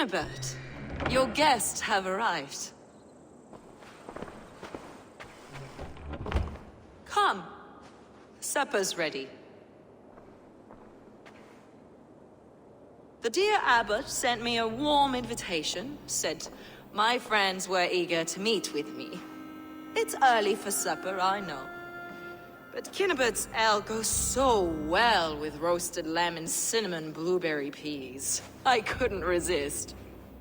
Kinnebert, your guests have arrived. Come. Supper's ready. The dear abbot sent me a warm invitation, said my friends were eager to meet with me. It's early for supper, I know. But Kinnebert's ale goes so well with roasted lamb and cinnamon blueberry peas. I couldn't resist.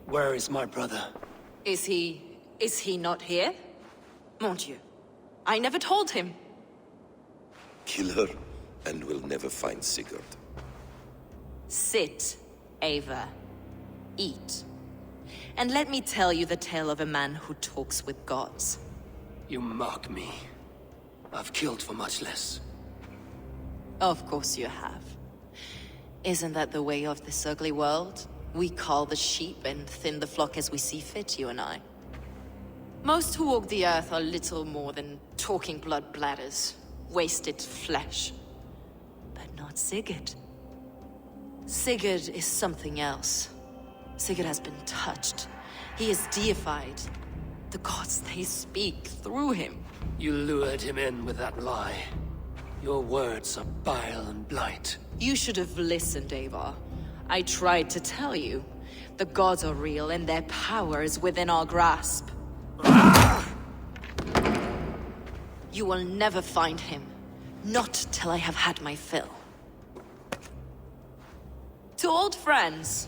Where is my brother? Is he not here? Mon Dieu, I never told him. Kill her, and we'll never find Sigurd. Sit, Ava. Eat. And let me tell you the tale of a man who talks with gods. You mock me. I've killed for much less. Of course you have. Isn't that the way of this ugly world? We cull the sheep and thin the flock as we see fit, you and I. Most who walk the earth are little more than talking blood bladders, wasted flesh. But not Sigurd. Sigurd is something else. Sigurd has been touched. He is deified. The gods, they speak through him. You lured him in with that lie. Your words are bile and blight. You should have listened, Ava. I tried to tell you. The gods are real and their power is within our grasp. You will never find him. Not till I have had my fill. To old friends.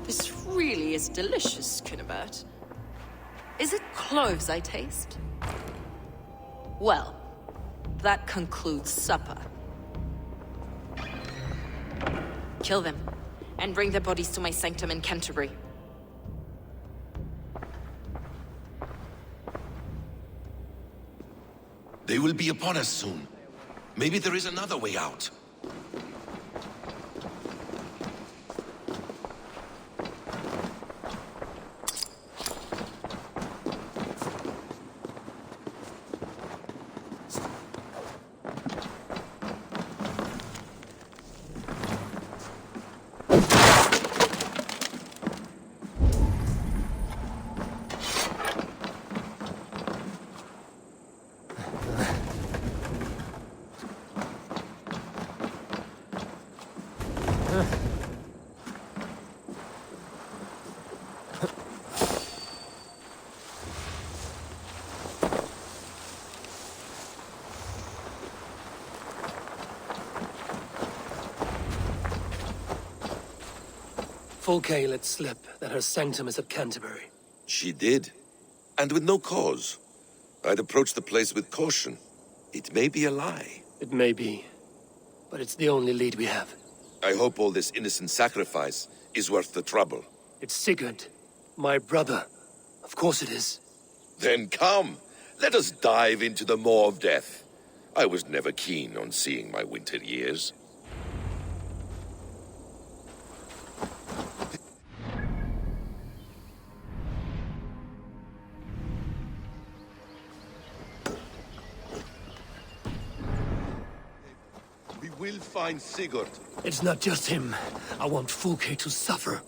This really is delicious, Kinnebert. Is it cloves I taste? Well, that concludes supper. Kill them, and bring their bodies to my sanctum in Canterbury. They will be upon us soon. Maybe there is another way out. Fulke let slip that her sanctum is at Canterbury. She did. And with no cause. I'd approach the place with caution. It may be a lie. It may be, but it's the only lead we have. I hope all this innocent sacrifice is worth the trouble. It's Sigurd, my brother. Of course it is. Then come, let us dive into the maw of death. I was never keen on seeing my winter years. We will find Sigurd. It's not just him. I want Fulke to suffer.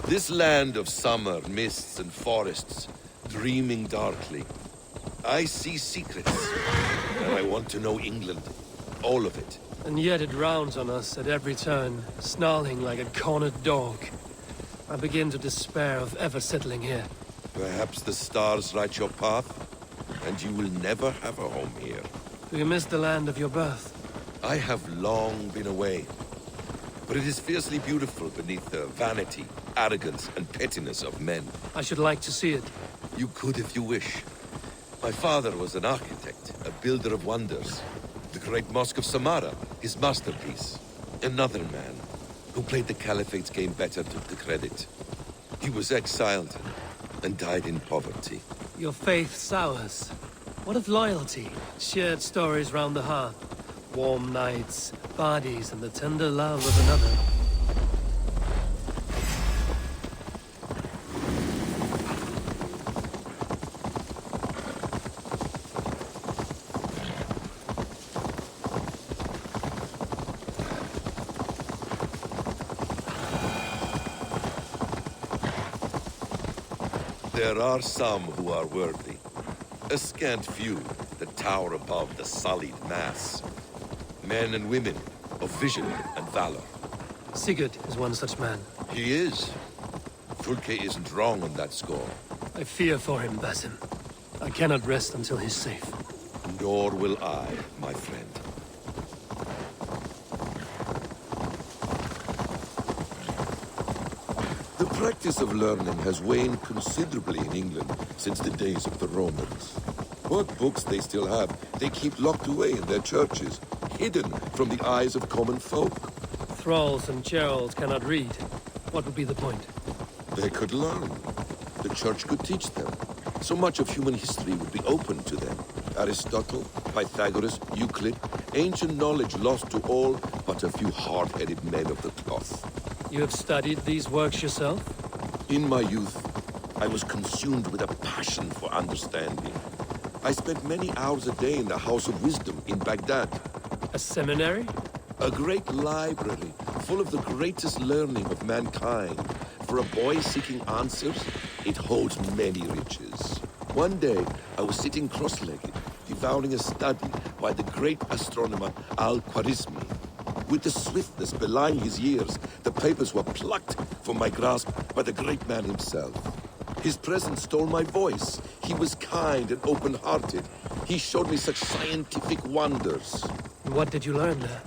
This land of summer, mists and forests, dreaming darkly. I see secrets, and I want to know England. All of it. And yet it rounds on us at every turn, snarling like a cornered dog. I begin to despair of ever settling here. Perhaps the stars write your path, and you will never have a home here. Do you miss the land of your birth? I have long been away, but it is fiercely beautiful beneath the vanity, arrogance, and pettiness of men. I should like to see it. You could if you wish. My father was an architect, a builder of wonders. The great Mosque of Samarra, his masterpiece. Another man, who played the Caliphate's game better, took the credit. He was exiled and died in poverty. Your faith sours. What of loyalty? Shared stories round the hearth. Warm nights, bodies, and the tender love of another. There are some who are worthy. A scant few that tower above the sullied mass. Men and women of vision and valor. Sigurd is one such man. He is. Fulke isn't wrong on that score. I fear for him, Basim. I cannot rest until he's safe. Nor will I, my friend. The practice of learning has waned considerably in England since the days of the Romans. What books they still have, they keep locked away in their churches, hidden from the eyes of common folk. Thralls and churls cannot read. What would be the point? They could learn. The church could teach them. So much of human history would be open to them. Aristotle, Pythagoras, Euclid, ancient knowledge lost to all but a few hard-headed men of the cloth. You have studied these works yourself? In my youth, I was consumed with a passion for understanding. I spent many hours a day in the House of Wisdom in Baghdad. A seminary? A great library full of the greatest learning of mankind. For a boy seeking answers, it holds many riches. One day, I was sitting cross-legged, devouring a study by the great astronomer Al-Khwarizmi. With the swiftness belying his years, the papers were plucked from my grasp by the great man himself. His presence stole my voice. He was kind and open-hearted. He showed me such scientific wonders. What did you learn there?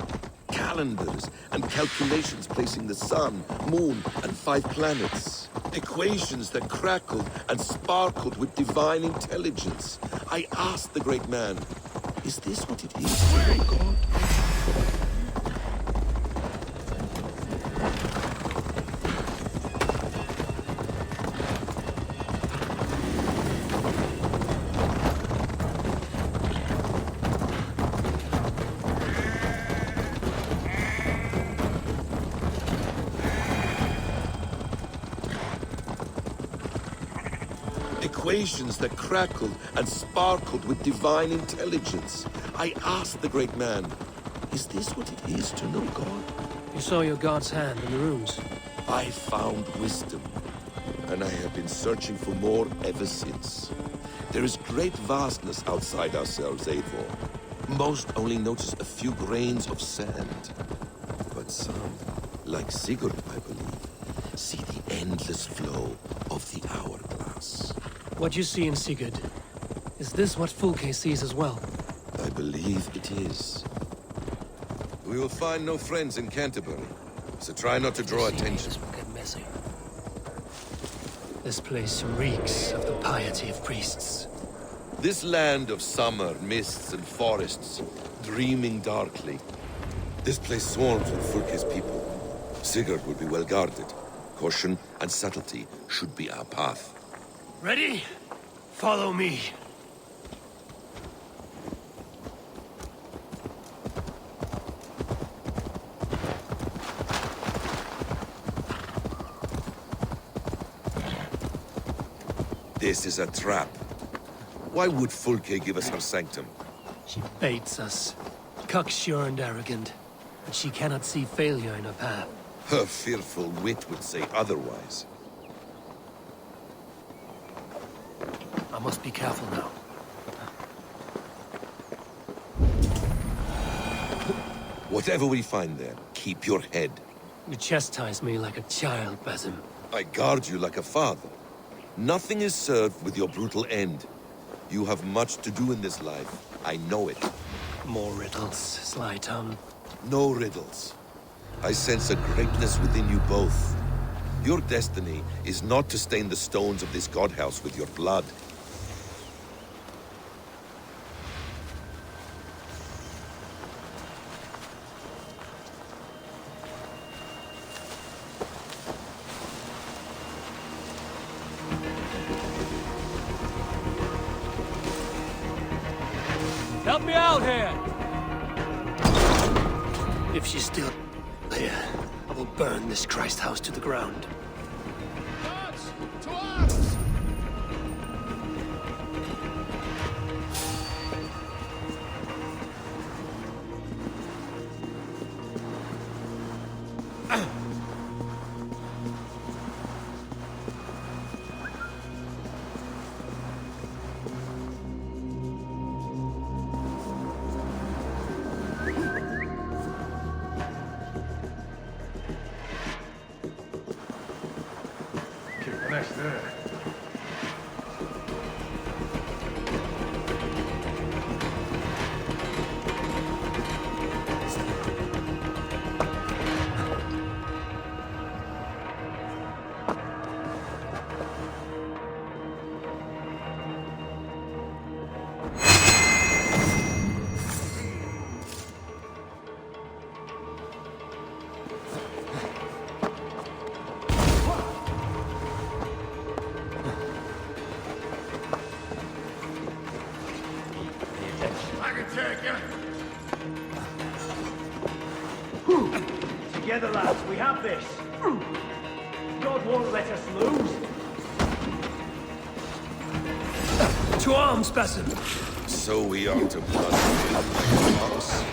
Calendars and calculations placing the sun, moon, and 5 planets. Equations that crackled and sparkled with divine intelligence. I asked the great man, is this what it is to know God? Equations that crackled and sparkled with divine intelligence. I asked the great man, is this what it is to know God? You saw your god's hand in the runes. I found wisdom, and I have been searching for more ever since. There is great vastness outside ourselves, Eivor. Most only notice a few grains of sand. But some, like Sigurd, I believe, see the endless flow of the hourglass. What you see in Sigurd, is this what Fulke sees as well? I believe it is. We will find no friends in Canterbury, so try not to draw attention. This will get messy. This place reeks of the piety of priests. This land of summer, mists and forests, dreaming darkly. This place swarms with Fulke's people. Sigurd will be well guarded. Caution and subtlety should be our path. Ready? Follow me. This is a trap. Why would Fulke give us her sanctum? She baits us. Cocksure and arrogant. But she cannot see failure in her path. Her fearful wit would say otherwise. I must be careful now. Whatever we find there, keep your head. You chastise me like a child, Basim. I guard you like a father. Nothing is served with your brutal end. You have much to do in this life. I know it. More riddles, sly tongue. No riddles. I sense a greatness within you both. Your destiny is not to stain the stones of this godhouse with your blood. Help me out here! If she's still here, I will burn this Christ house to the ground. Guards, to arms! Next there. Together, lads, we have this. God won't let us lose. To arms, Basim! So we are to blood like a fox.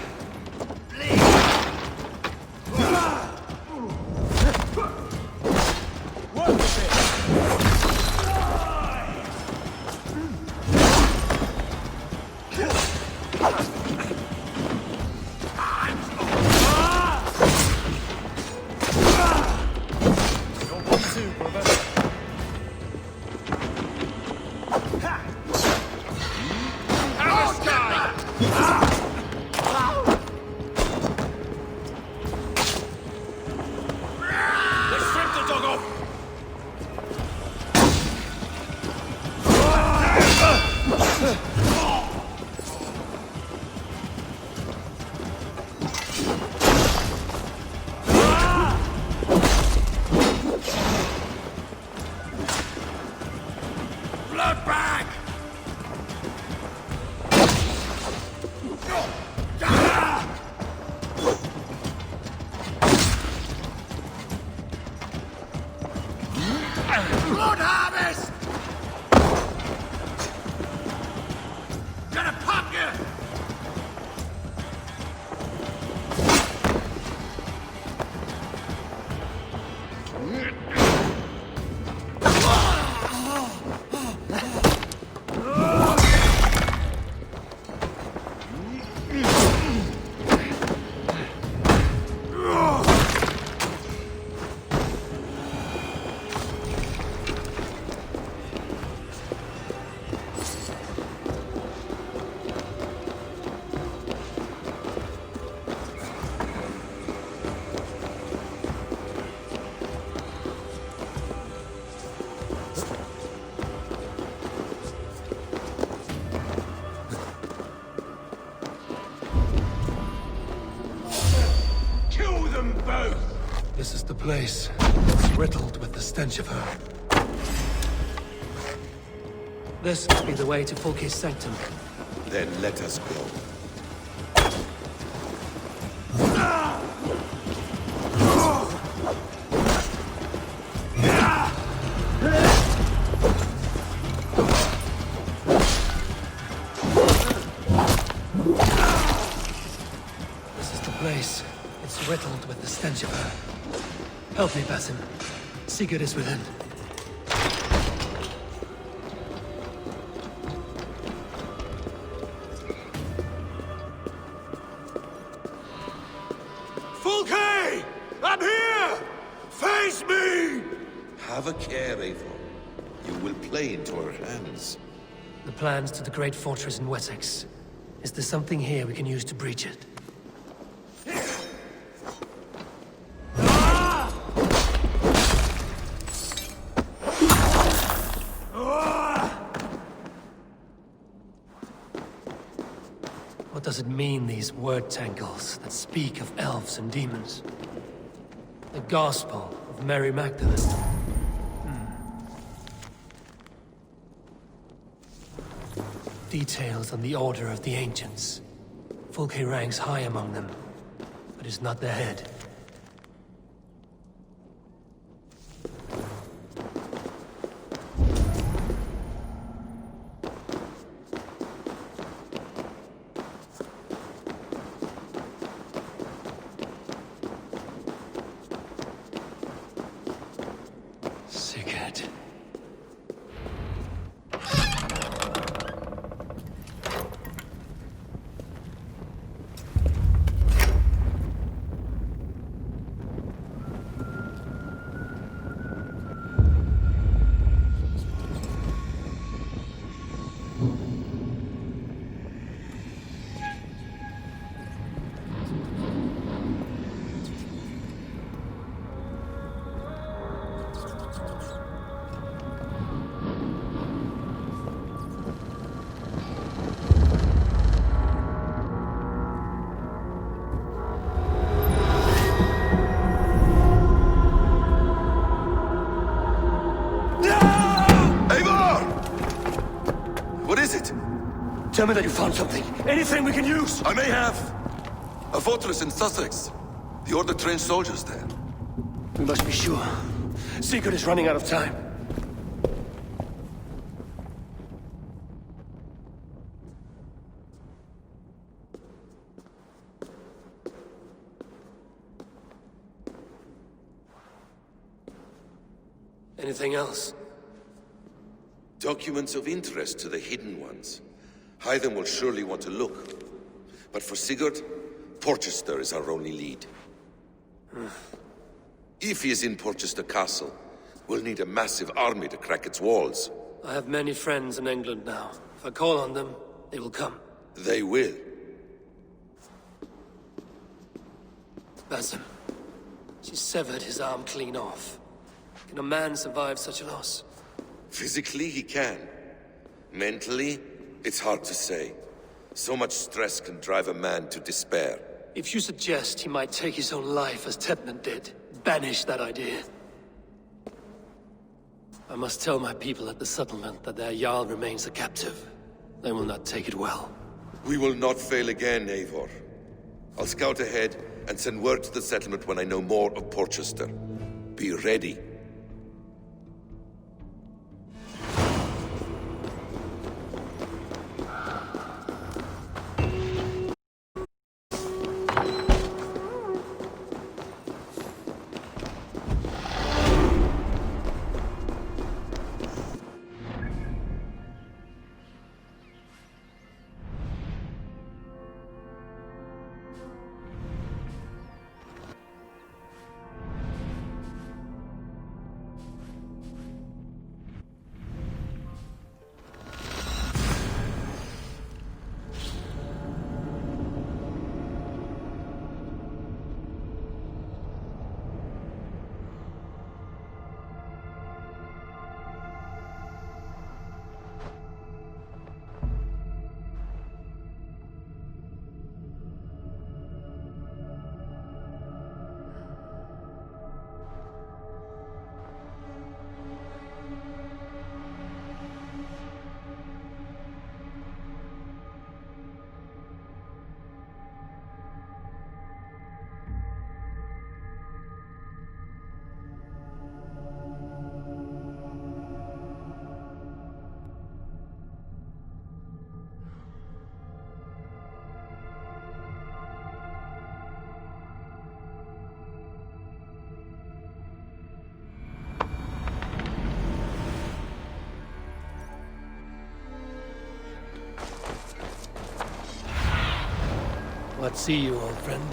This is the place. It's riddled with the stench of her. This must be the way to Fulke's sanctum. Then let us go. This is the place. It's riddled with the stench of her. Help me, Basim. Sigurd is within. Fulke! I'm here! Face me! Have a care, Eivor. You will play into our hands. The plans to the great fortress in Wessex. Is there something here we can use to breach it? What does it mean, these word tangles that speak of elves and demons? The Gospel of Mary Magdalene. details on the Order of the Ancients. Fulke ranks high among them, but is not their head. Sigurd. Tell me that you found something. Anything we can use! I may have. A fortress in Sussex. The Order trained soldiers there. We must be sure. Sigurd is running out of time. Anything else? Documents of interest to the Hidden Ones. Hythen will surely want to look. But for Sigurd, Porchester is our only lead. If he is in Porchester Castle, we'll need a massive army to crack its walls. I have many friends in England now. If I call on them, they will come. They will. Basim. She severed his arm clean off. Can a man survive such a loss? Physically, he can. Mentally, it's hard to say. So much stress can drive a man to despair. If you suggest he might take his own life as Tebnan did, banish that idea. I must tell my people at the settlement that their Jarl remains a captive. They will not take it well. We will not fail again, Eivor. I'll scout ahead and send word to the settlement when I know more of Porchester. Be ready. What see you, old friend?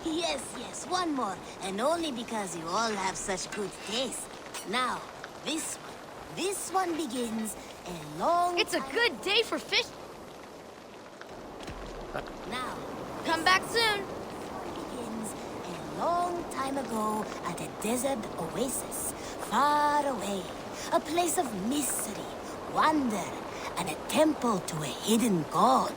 Yes, one more. And only because you all have such good taste. Now, this one begins a long It's a good day for fish. Now, Come back soon. begins a long time ago at a desert oasis, far away. A place of mystery, wonder, and a temple to a hidden god.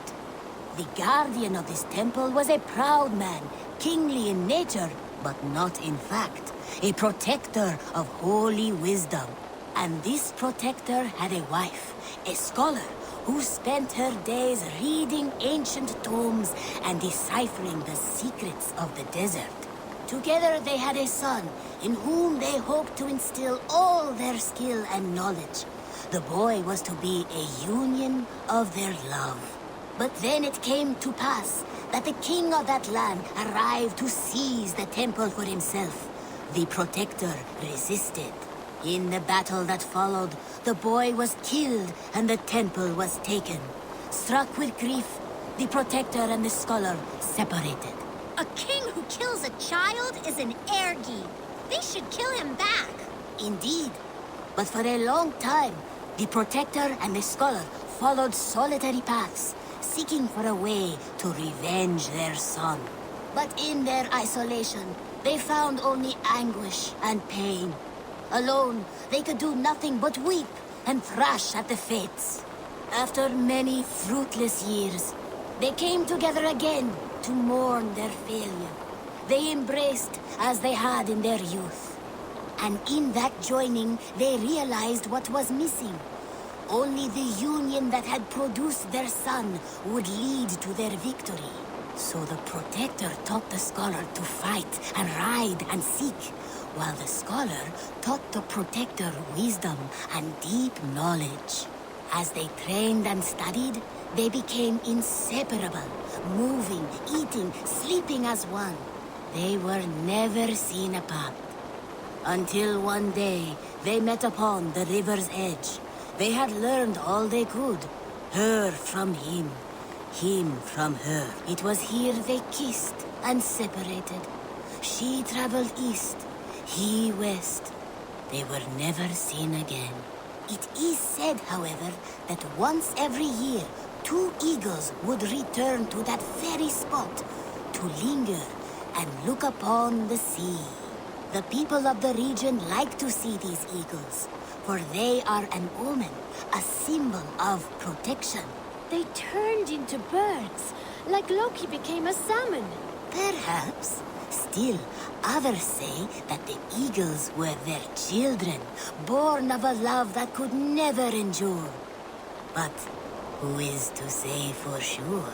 The guardian of this temple was a proud man, kingly in nature, but not in fact. A protector of holy wisdom. And this protector had a wife, a scholar, who spent her days reading ancient tomes and deciphering the secrets of the desert. Together they had a son, in whom they hoped to instill all their skill and knowledge. The boy was to be a union of their love. But then it came to pass that the king of that land arrived to seize the temple for himself. The protector resisted. In the battle that followed, the boy was killed and the temple was taken. Struck with grief, the protector and the scholar separated. A king who kills a child is an ergi. They should kill him back. Indeed. But for a long time, the protector and the scholar followed solitary paths, seeking for a way to revenge their son. But in their isolation, they found only anguish and pain. Alone, they could do nothing but weep and thrash at the fates. After many fruitless years, they came together again to mourn their failure. They embraced as they had in their youth. And in that joining, they realized what was missing. Only the union that had produced their son would lead to their victory. So the protector taught the scholar to fight and ride and seek, while the scholar taught the protector wisdom and deep knowledge. As they trained and studied, they became inseparable, moving, eating, sleeping as one. They were never seen apart. Until one day, they met upon the river's edge. They had learned all they could, her from him from her. It was here they kissed and separated. She traveled east, he west. They were never seen again. It is said, however, that once every year, 2 eagles would return to that very spot to linger and look upon the sea. The people of the region like to see these eagles, for they are an omen, a symbol of protection. They turned into birds, like Loki became a salmon. Perhaps. Still, others say that the eagles were their children, born of a love that could never endure. But who is to say for sure?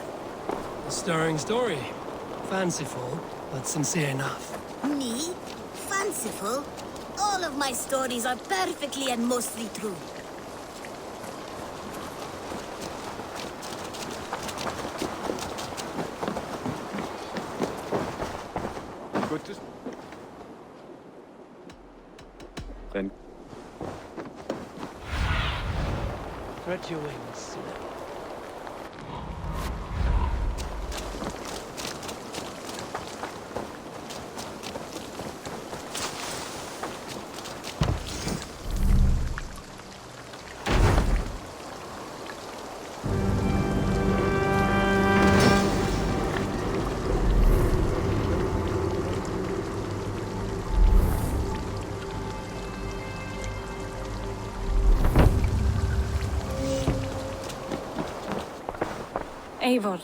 A stirring story. Fanciful, but sincere enough. Me? Fanciful? All of my stories are perfectly and mostly true. Good to... Then... Spread your wings. Eivor,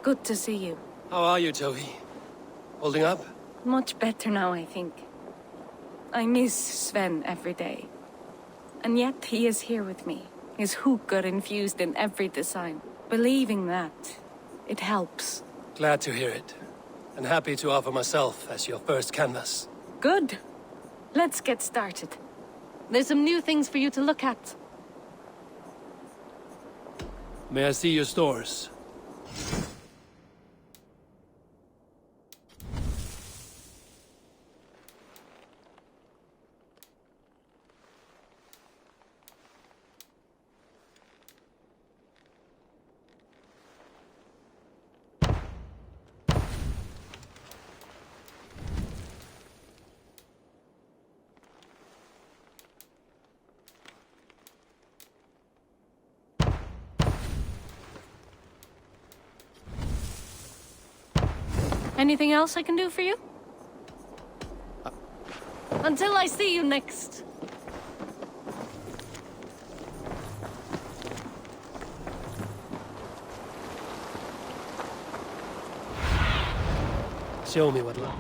good to see you. How are you, Toby? Holding up? Much better now, I think. I miss Sven every day. And yet he is here with me, his hooker infused in every design. Believing that, it helps. Glad to hear it. And happy to offer myself as your first canvas. Good. Let's get started. There's some new things for you to look at. May I see your stores? Anything else I can do for you? Until I see you next. Show me what luck.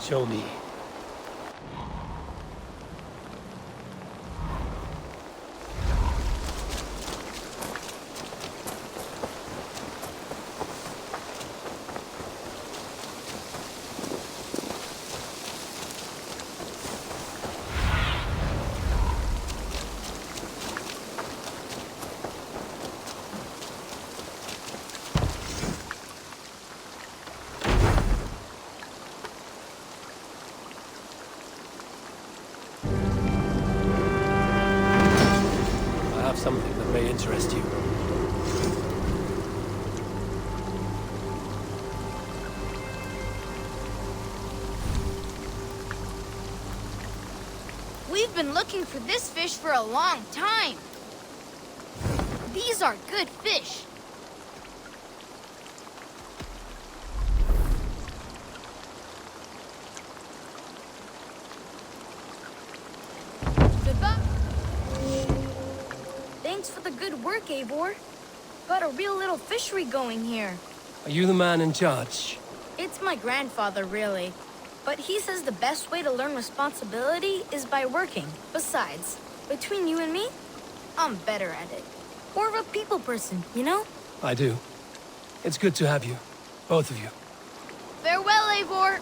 Show me. Something that may interest you. We've been looking for this fish for a long time. These are good fish. Thanks for the good work, Eivor. Got a real little fishery going here. Are you the man in charge? It's my grandfather, really. But he says the best way to learn responsibility is by working. Besides, between you and me, I'm better at it. More of a people person, you know? I do. It's good to have you. Both of you. Farewell, Eivor!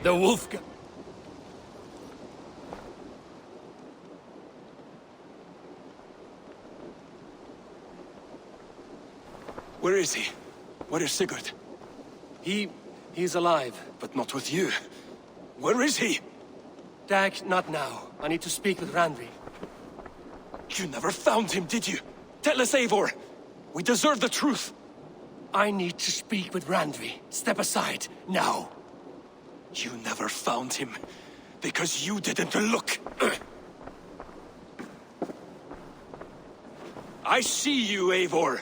The wolf. Where is he? Where is Sigurd? He's alive. But not with you. Where is he? Dag, not now. I need to speak with Randvi. You never found him, did you? Tell us, Eivor. We deserve the truth. I need to speak with Randvi. Step aside, now. You never found him, because you didn't look. I see you, Eivor.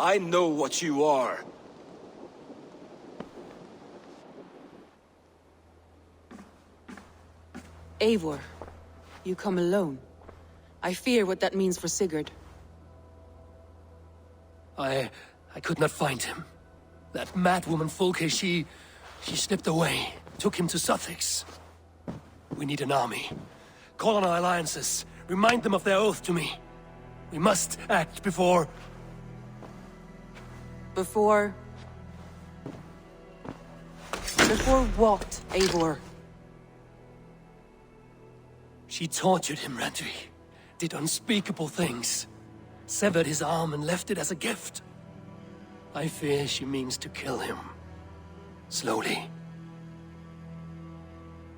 I know what you are. Eivor, you come alone. I fear what that means for Sigurd. I could not find him. That madwoman Folke, she slipped away, took him to Sussex. We need an army. Call on our alliances. Remind them of their oath to me. We must act before... Before what, Eivor? She tortured him, Randvi. Did unspeakable things. Severed his arm and left it as a gift. I fear she means to kill him. Slowly.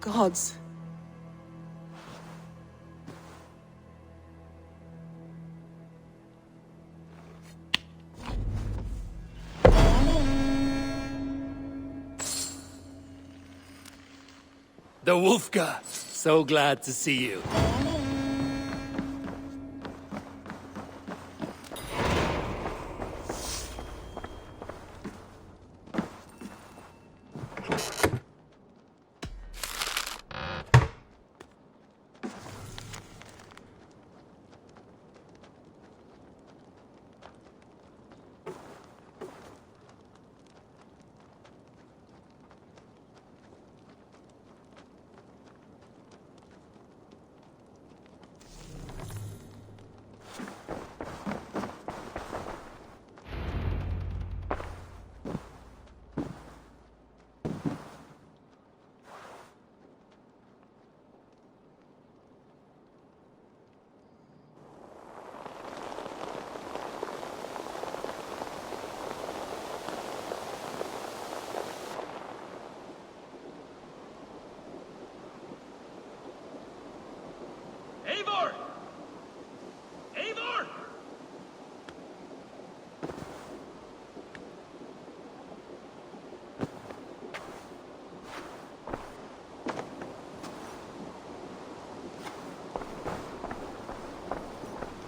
Gods. The Wolfka! So glad to see you. Eivor! Eivor!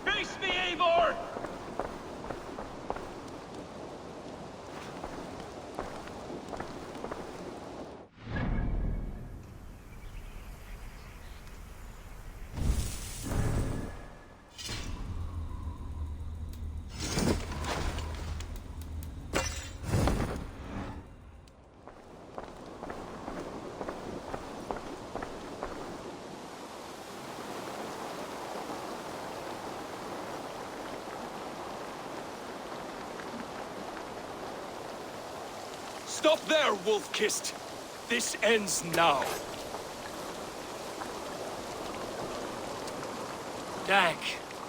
Face me, Eivor! Stop there, Wolf-Kissed! This ends now. Dag,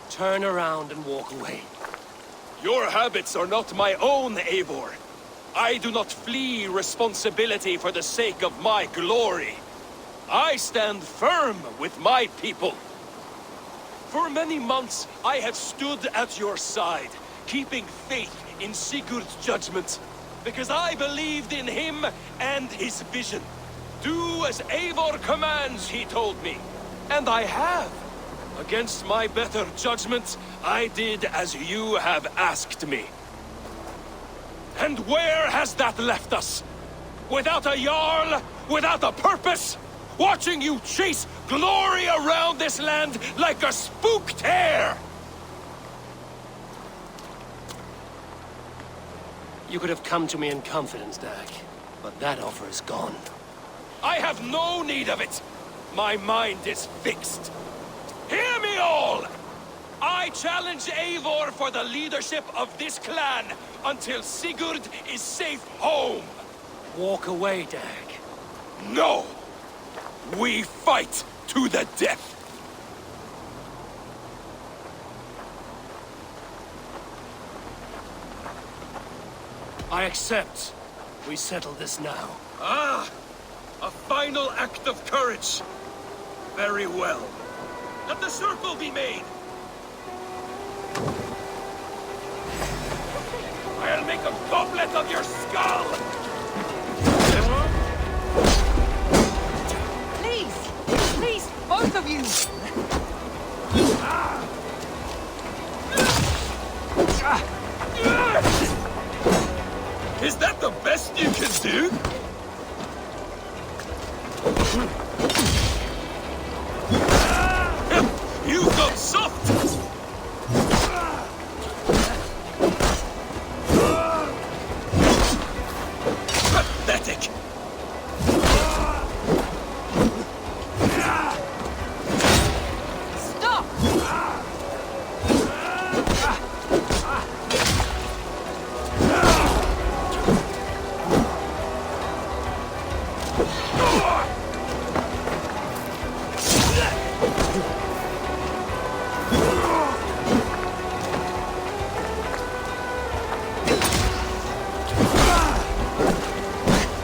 turn around and walk away. Your habits are not my own, Eivor. I do not flee responsibility for the sake of my glory. I stand firm with my people. For many months, I have stood at your side, keeping faith in Sigurd's judgment. Because I believed in him and his vision. Do as Eivor commands, he told me. And I have. Against my better judgment, I did as you have asked me. And where has that left us? Without a Jarl, without a purpose? Watching you chase glory around this land like a spooked hare! You could have come to me in confidence, Dag, but that offer is gone. I have no need of it! My mind is fixed. Hear me all! I challenge Eivor for the leadership of this clan until Sigurd is safe home! Walk away, Dag. No! We fight to the death! I accept. We settle this now. Ah! A final act of courage! Very well. Let the circle be made! I'll make a goblet of your skull! Please! Please, both of you! Is that the best you can do? You got soft! Pathetic! Stop!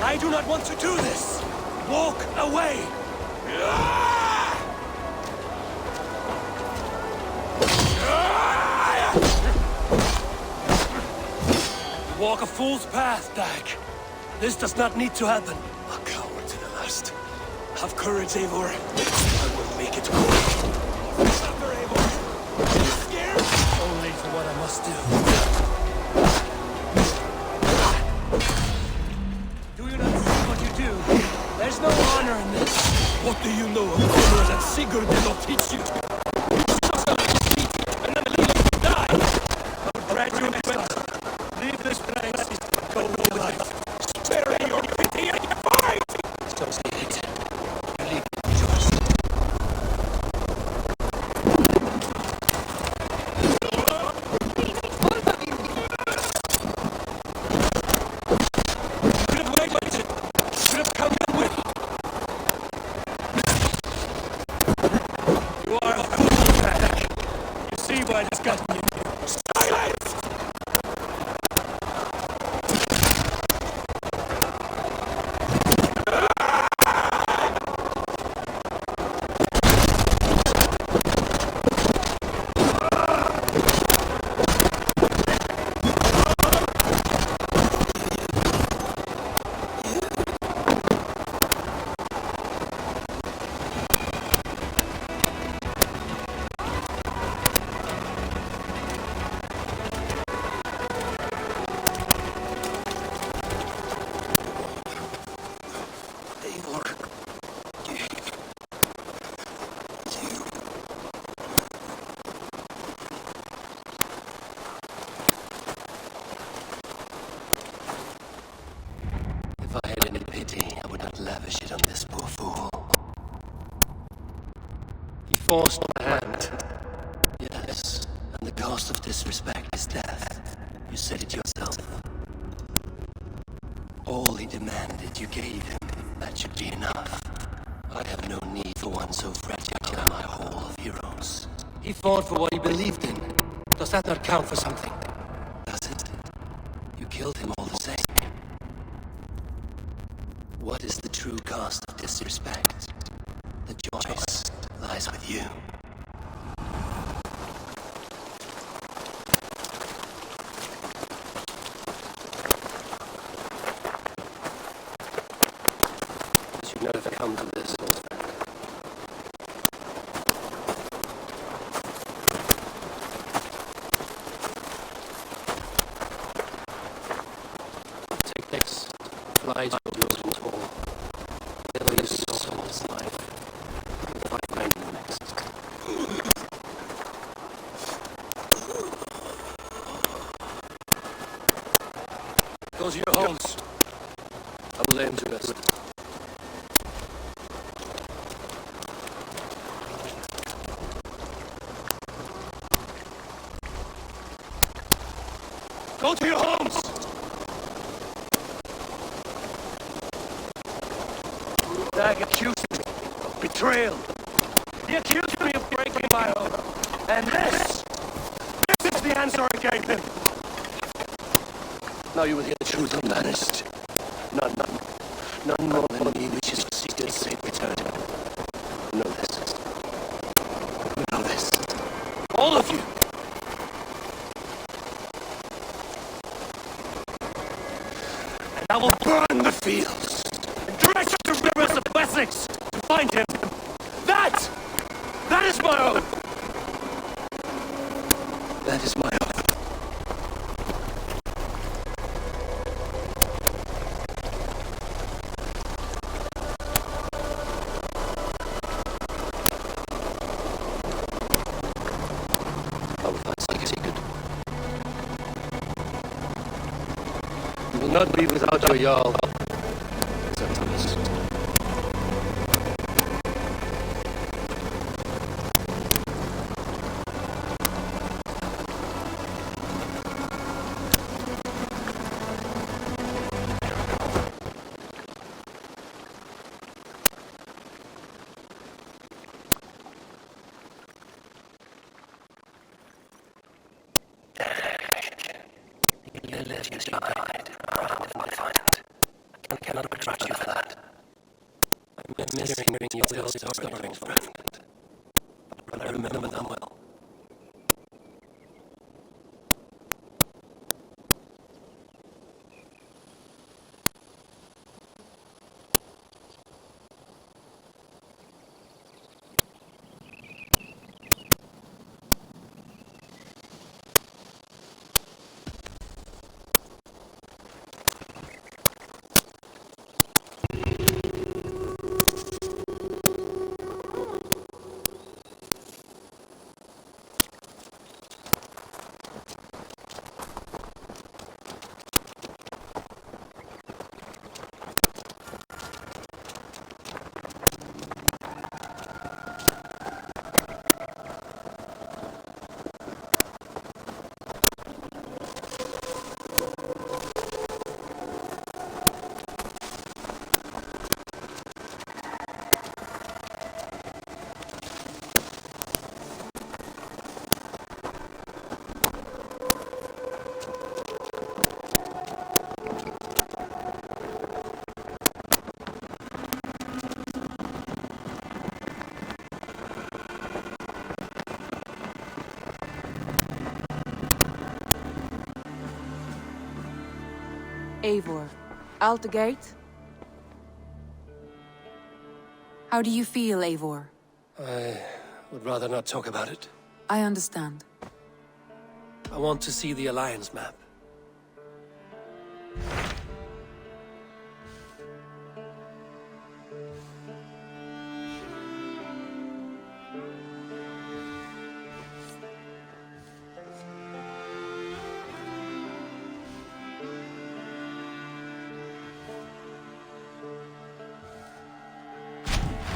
I do not want to do this! Walk away! Walk a fool's path, Dag. This does not need to happen. A coward to the last. Have courage, Eivor. I will make it quick. Suffer, Eivor. Are you scared? Only for what I must do. Do you not see what you do? There's no honor in this. What do you know of honor that Sigurd did not teach you? You suffer like a thief, and then leave you die! I would drag you next time. Leave this place. Go your life. Spare your pity and your fight! So say it. You leave the choice. You could have waited! You could have come in with... You are a fool, Dag. You see why it has gotten you here. Silence! If I had any pity, I would not lavish it on this poor fool. He forced my hand. Yes, and the cost of disrespect is death. You said it yourself. All he demanded, you gave him. That should be enough. I have no need for one so fragile in my hall of heroes. He fought for what he believed in. Does that not count for something? Does it? You killed him all the same. What is the true cost of disrespect? The choice lies with you. You should not have come to this, old friend. Take this. Fly to the open hall. Never you saw in his life. If I find you next. Go to your homes. I will lay him to rest. Go to your homes! Dag accused me of betrayal. He accused me of breaking my oath. And this is the answer I gave him. Now you will hear the truth unbanished. None more than me wishes to see your safe return. Know this. Know this. All of you. And I will burn the fields. And dredge the rivers of Wessex to find him. That is my oath. That is my oath. You will not be without your Jarl. Septimus. you for that. I miss hearing you tell stories, friend. But I remember them well. Eivor, out the gate? How do you feel, Eivor? I would rather not talk about it. I understand. I want to see the Alliance map.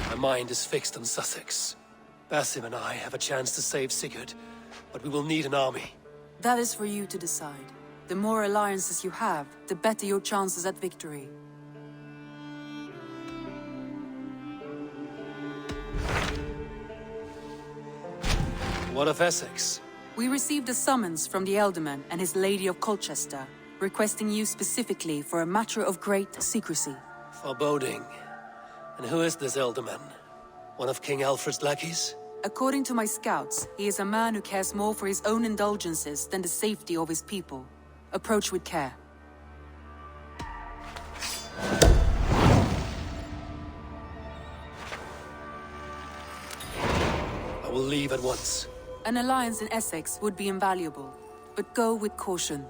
My mind is fixed on Sussex. Basim and I have a chance to save Sigurd, but we will need an army. That is for you to decide. The more alliances you have, the better your chances at victory. What of Essex? We received a summons from the Ealdorman and his Lady of Colchester, requesting you specifically for a matter of great secrecy. Foreboding. And who is this Ealdorman? One of King Alfred's lackeys? According to my scouts, he is a man who cares more for his own indulgences than the safety of his people. Approach with care. I will leave at once. An alliance in Essex would be invaluable, but go with caution.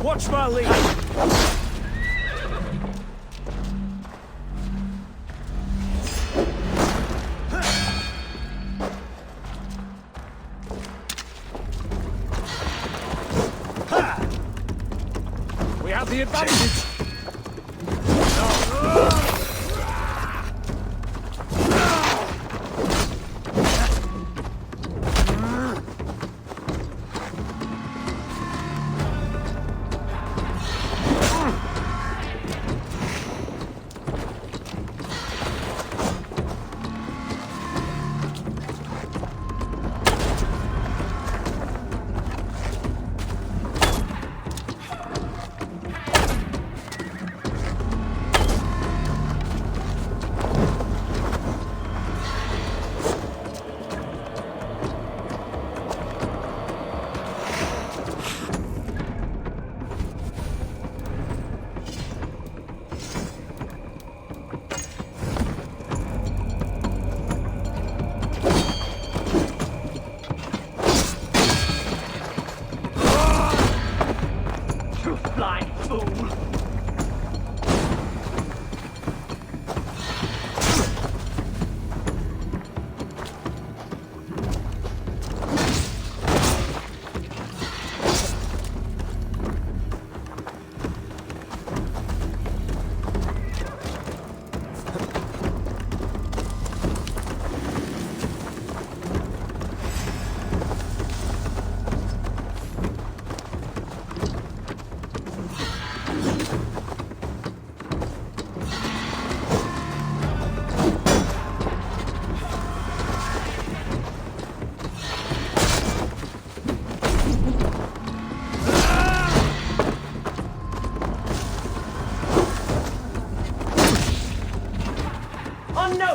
Watch my lead! We have the advantage!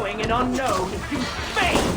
going an unknown to space!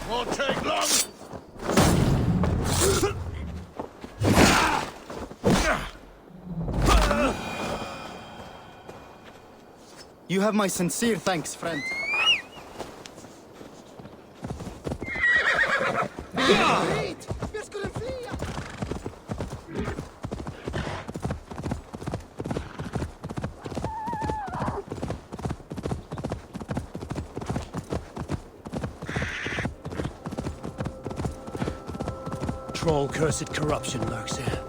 Won't take long. You have my sincere thanks, friend. Troll-cursed corruption lurks here.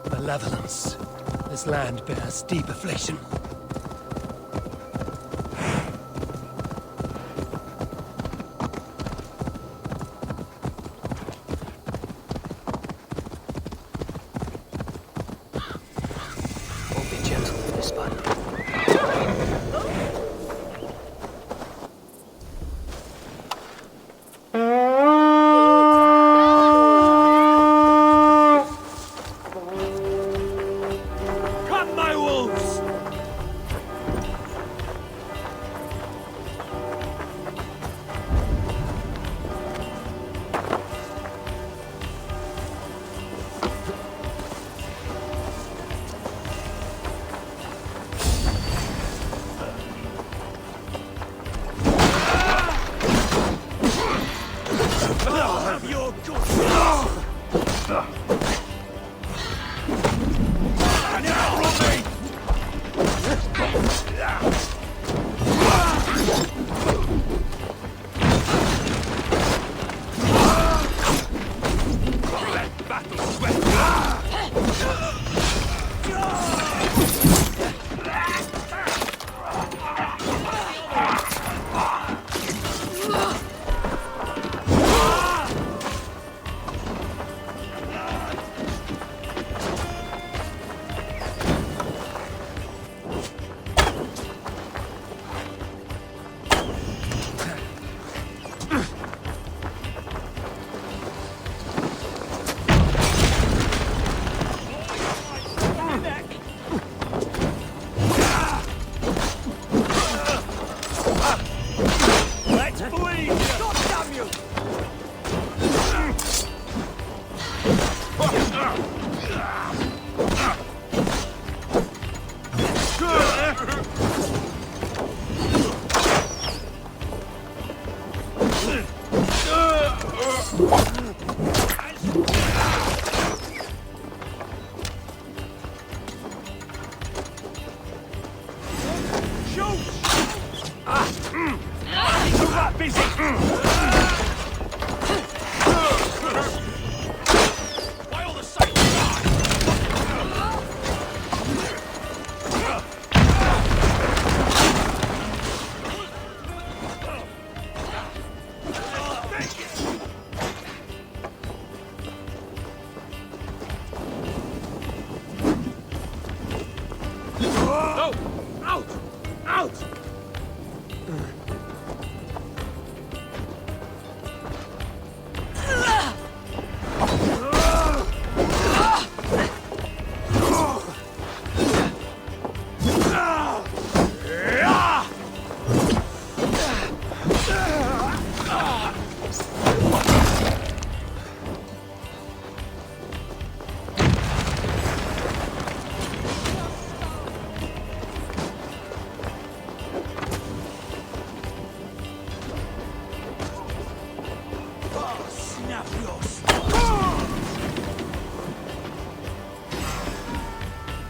Malevolence. This land bears deep affliction. Won't be gentle with this one.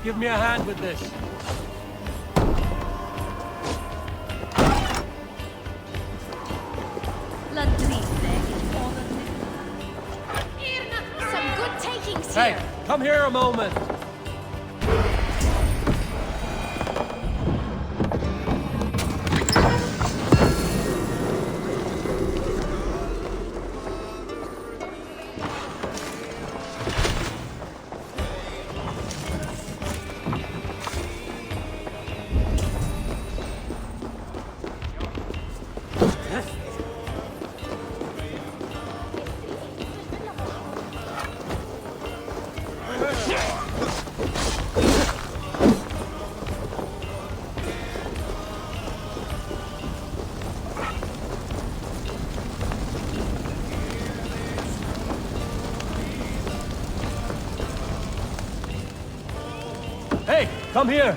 Give me a hand with this. Some good takings Hey, here. come here a moment. Hey, come here!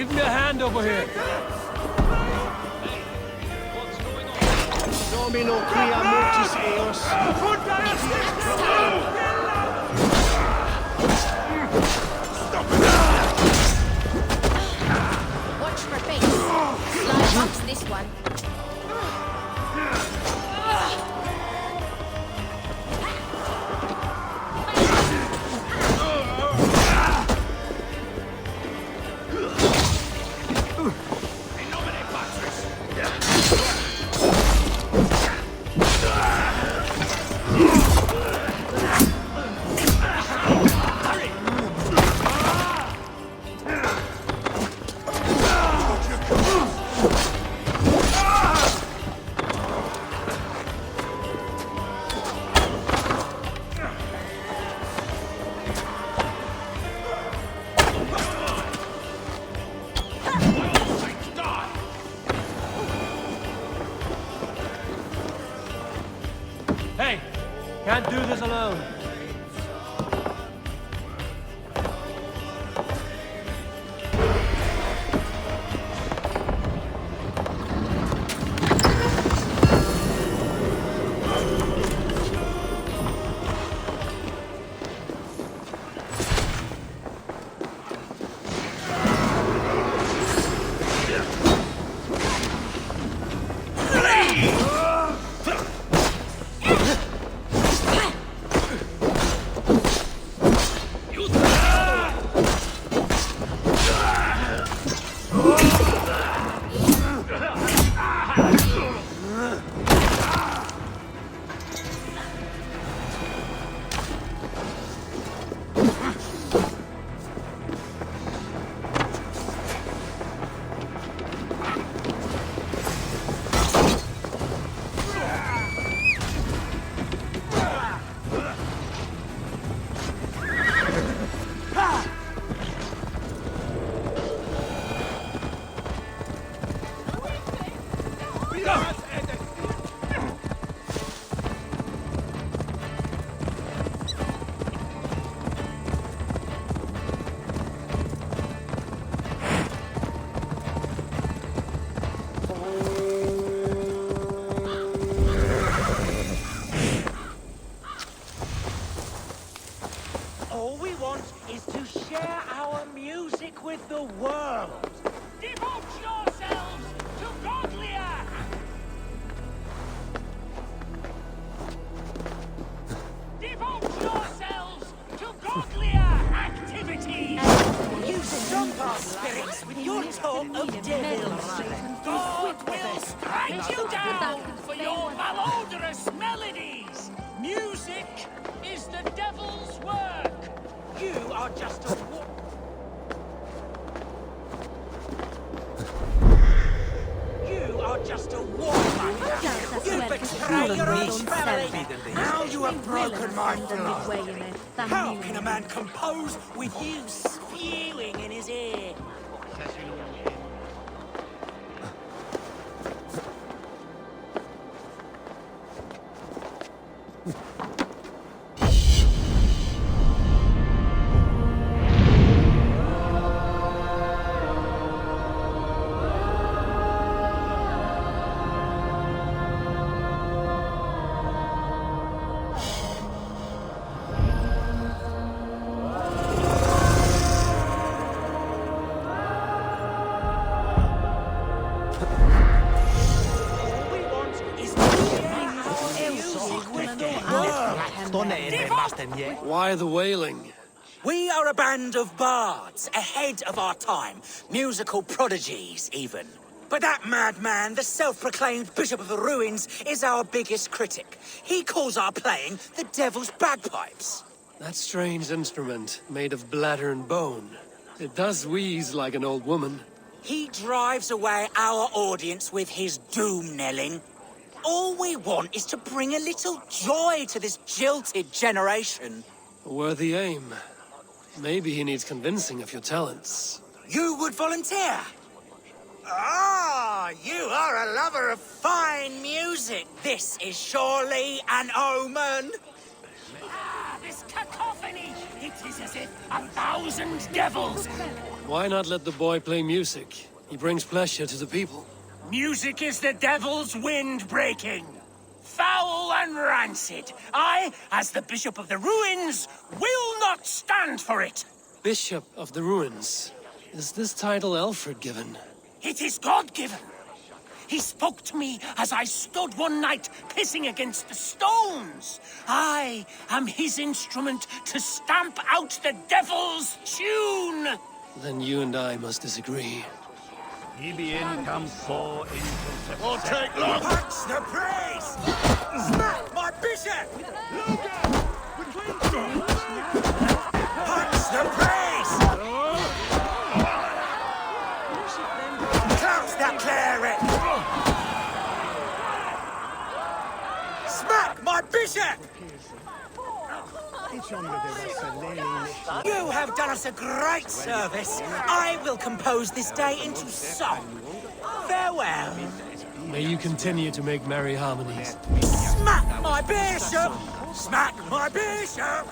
Give me a hand over here. Domino quia mortis eos. Watch for face. Slide box this one. do this alone. All we want is to share our music with the world. Devote yourselves to godlier! Devote yourselves to godlier activities! You stomp our spirits with your talk of devils. God will strike you down for your malodorous melodies! Music is the devil's work! You are just a You are just a warmonger! You betray your own family! Now you have broken my throne! How can a man compose with you spewing in his ear? Why the wailing? We are a band of bards, ahead of our time. Musical prodigies, even. But that madman, the self-proclaimed Bishop of the Ruins, is our biggest critic. He calls our playing the Devil's Bagpipes. That strange instrument, made of bladder and bone. It does wheeze like an old woman. He drives away our audience with his doom-knelling. All we want is to bring a little joy to this jilted generation. A worthy aim. Maybe he needs convincing of your talents. You would volunteer? Ah, you are a lover of fine music. This is surely an omen. Ah, this cacophony! It is as if 1,000 devils... Why not let the boy play music? He brings pleasure to the people. Music is the devil's wind breaking. Foul and rancid. I, as the Bishop of the Ruins, will not stand for it. Bishop of the Ruins. Is this title Alfred given? It is God-given. He spoke to me as I stood one night pissing against the stones. I am his instrument to stamp out the devil's tune. Then you and I must disagree. EBN comes 4 into Won't take long. Punch the priest! Smack my bishop! Punch the priest! Close that cleric! Smack my bishop! You have done us a great service. I will compose this day into song. Farewell. May you continue to make merry harmonies. Smack my bishop! Smack my bishop!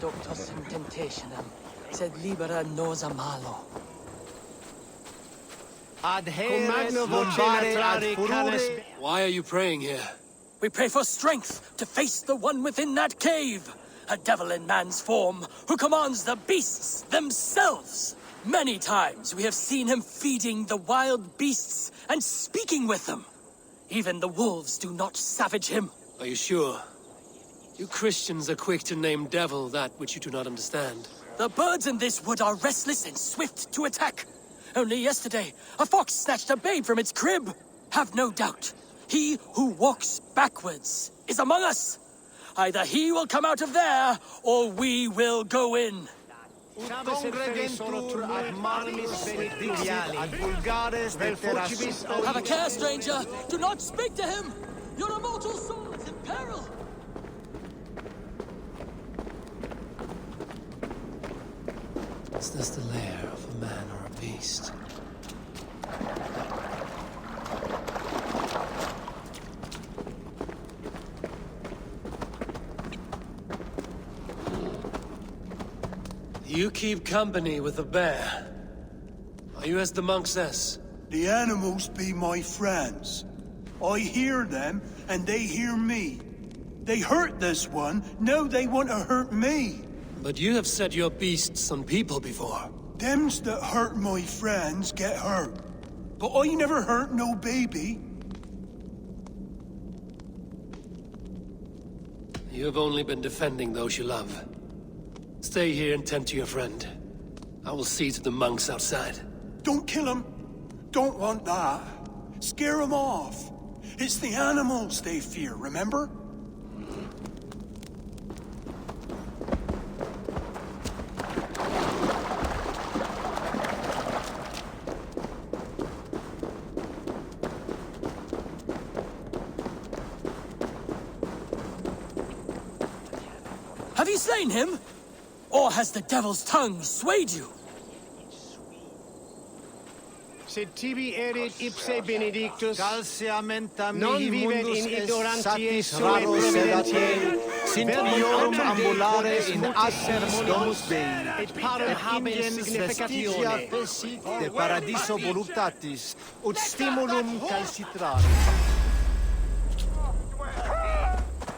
Doctus in temptationem, sed libera nos a malo. Why are you praying here? We pray for strength to face the one within that cave. A devil in man's form who commands the beasts themselves. Many times we have seen him feeding the wild beasts and speaking with them. Even the wolves do not savage him. Are you sure? You Christians are quick to name devil that which you do not understand. The birds in this wood are restless and swift to attack. Only yesterday, a fox snatched a babe from its crib. Have no doubt, he who walks backwards is among us. Either he will come out of there, or we will go in. Have a care, stranger! Do not speak to him! Your immortal soul is in peril! Is this the lair of a man or a beast? You keep company with a bear. Are you as the monk says? The animals be my friends. I hear them, and they hear me. They hurt this one, now they want to hurt me. But you have set your beasts on people before. Thems that hurt my friends get hurt. But I never hurt no baby. You have only been defending those you love. Stay here and tend to your friend. I will see to the monks outside. Don't kill him. Don't want that. Scare him off. It's the animals they fear, remember? Have you slain him? Or has the devil's tongue swayed you? Sed tibi erit ipse benedictus, Calciamenta non mihi vivet mundus in est ignorantiae satis sue raro sedate, providentiae, sint verbum iorum autem ambulare Dei in quotes asseris sermonis, domus Dei, et parum habens ingens vestitia significatione, fecit de paradiso voluptatis, ut stimulum calcitrare.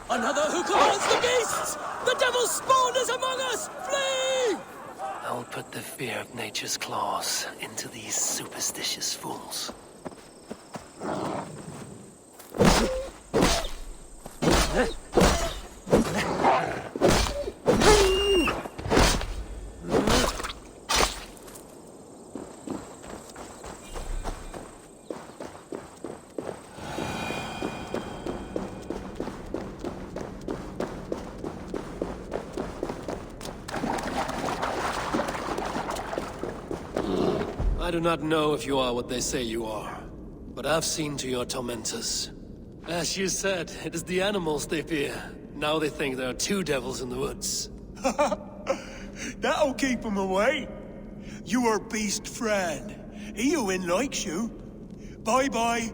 Another who commands the beasts! The devil's spawn is among us! Flee! I will put the fear of nature's claws into these superstitious fools. I do not know if you are what they say you are, but I've seen to your tormentors. As you said, it is the animals they fear. Now they think there are two devils in the woods. That'll keep them away. You are beast friend. Eowyn likes you. Bye-bye.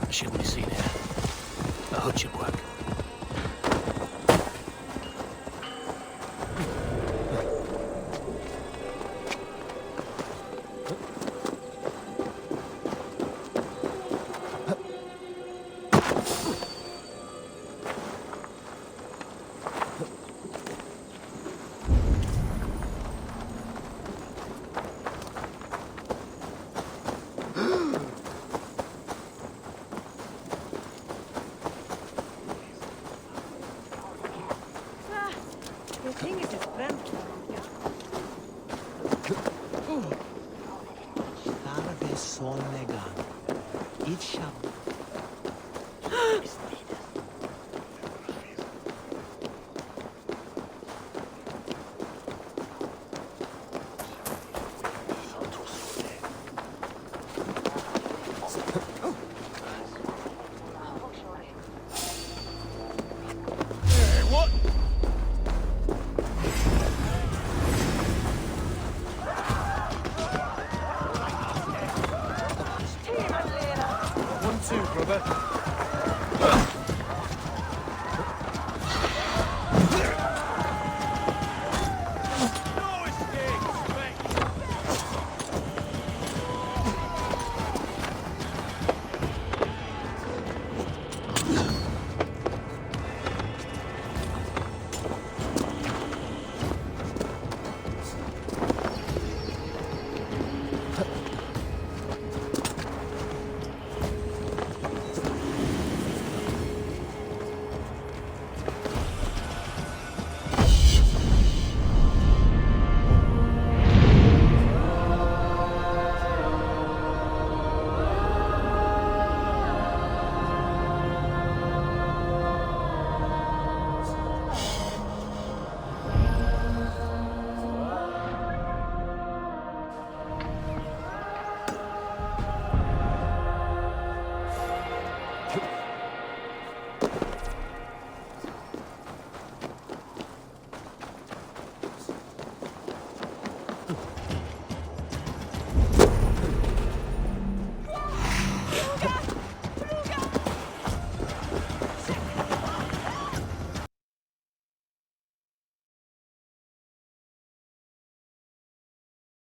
I shouldn't be seen here. A hood should work. king is his friend.